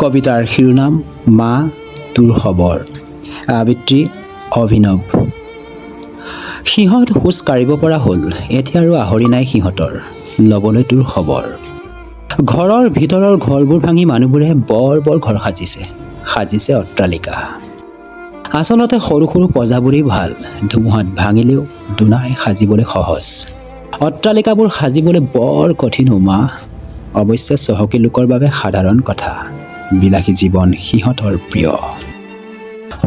কবিতাৰ শিৰোনাম মা তোৰ খবৰ। আবৃত্তি অভিনৱ। সিহঁত খোজ কাঢ়িব পৰা হ'ল, এতিয়া আৰু আহৰি নাই সিহঁতৰ ল'বলৈ তোৰ খবৰ। ঘৰৰ ভিতৰৰ ঘৰবোৰ ভাঙি মানুহবোৰে বৰ বৰ ঘৰ সাজিছে অট্টালিকা। আচলতে সৰু সৰু প্ৰজাবোৰেই ভাল, ধুমুহাত ভাঙিলেও দুনাই সাজিবলৈ সহজ। অট্টালিকাবোৰ সাজিবলৈ বৰ কঠিন মা, অৱশ্যে চহকী লোকৰ বাবে সাধাৰণ কথা। বিলাসী জীৱন সিহঁতৰ প্ৰিয়।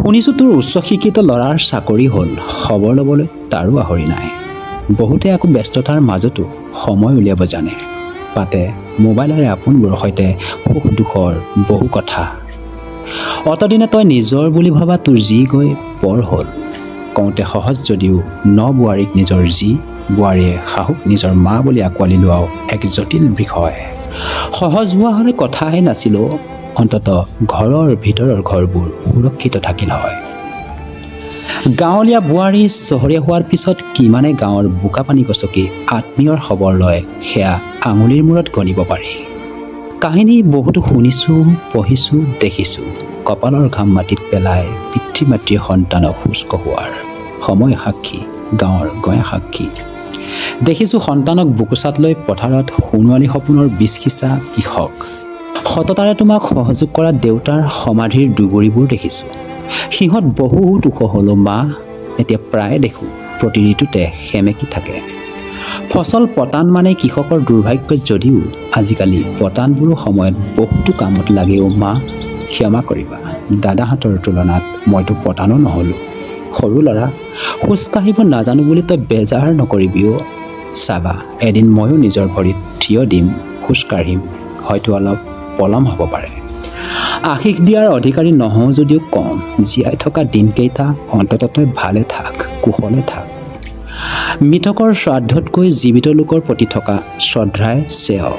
শুনিছোঁ তোৰ উচ্চ শিক্ষিত ল'ৰাৰ চাকৰি হ'ল, খবৰ ল'বলৈ তাৰো আহৰি নাই। বহুতে আকৌ ব্যস্ততাৰ মাজতো সময় উলিয়াব জানে, পাতে মোবাইলেৰে আপোনবোৰৰ সৈতে সুখ দুখৰ বহু কথা। অতদিনে তই নিজৰ বুলি ভবা তোৰ যি গৈ পৰ হ'ল। কওঁতে সহজ যদিও বোৱাৰীক নিজৰ যি, বোৱাৰীয়ে শাহুক নিজৰ মা বুলি আঁকোৱালি লোৱাও এক জটিল বিষয়। সহজ হোৱা হ'লে কথাহে নাছিল, অন্তত ঘৰৰ ভিতৰৰ ঘৰবোৰ সুৰক্ষিত থাকিল হয়। গাঁৱলীয়া বোৱাৰী চহৰীয়া হোৱাৰ পিছত কিমানে গাঁৱৰ বোকা পানী গচকি আত্মীয়ৰ খবৰ লয়, সেয়া আঙুলিৰ মূৰত গণিব পাৰি। কাহিনী বহুতো শুনিছোঁ, পঢ়িছোঁ, দেখিছোঁ। কপালৰ ঘাম মাটিত পেলাই পিতৃ মাতৃয়ে সন্তানক খোজ কঢ়োৱাৰ সময় সাক্ষী, গাঁৱৰ গঞা সাক্ষী। দেখিছোঁ সন্তানক বুকুচাত লৈ পথাৰত সোণোৱালী সপোনৰ বীজ সিঁচা কৃষক। সততাৰে তোমাক সহযোগ কৰা দেউতাৰ সমাধিৰ দুবৰিবোৰ দেখিছোঁ। সিহঁত বহুত ওখ হ'ল মা, এতিয়া প্ৰায় দেখোঁ প্ৰতি ঋতুতে সেমেকি থাকে। ফচল পতান মানে কৃষকৰ দুৰ্ভাগ্য যদিও আজিকালি পতানবোৰো সময়ত বহুতো কামত লাগেও মা। ক্ষমা কৰিবা, দাদাহঁতৰ তুলনাত মইতো পতানো নহ'লোঁ। সৰু ল'ৰা, খোজ কাঢ়িব নাজানো বুলি তই বেজাৰ নকৰিবিও। চাবা এদিন ময়ো নিজৰ ভৰিত থিয় দিম, খোজ কাঢ়িম, হয়তো অলপ পলম হ'ব পাৰে। আশীষ দিয়াৰ অধিকাৰী নহওঁ যদিও কম, জীয়াই থকা দিনকেইটা অন্ততঃ তই ভালে থাক, কুশলে থাক। মৃতকৰ শ্ৰাদ্ধতকৈ জীৱিত লোকৰ প্ৰতি থকা শ্ৰদ্ধাই শ্ৰেয়।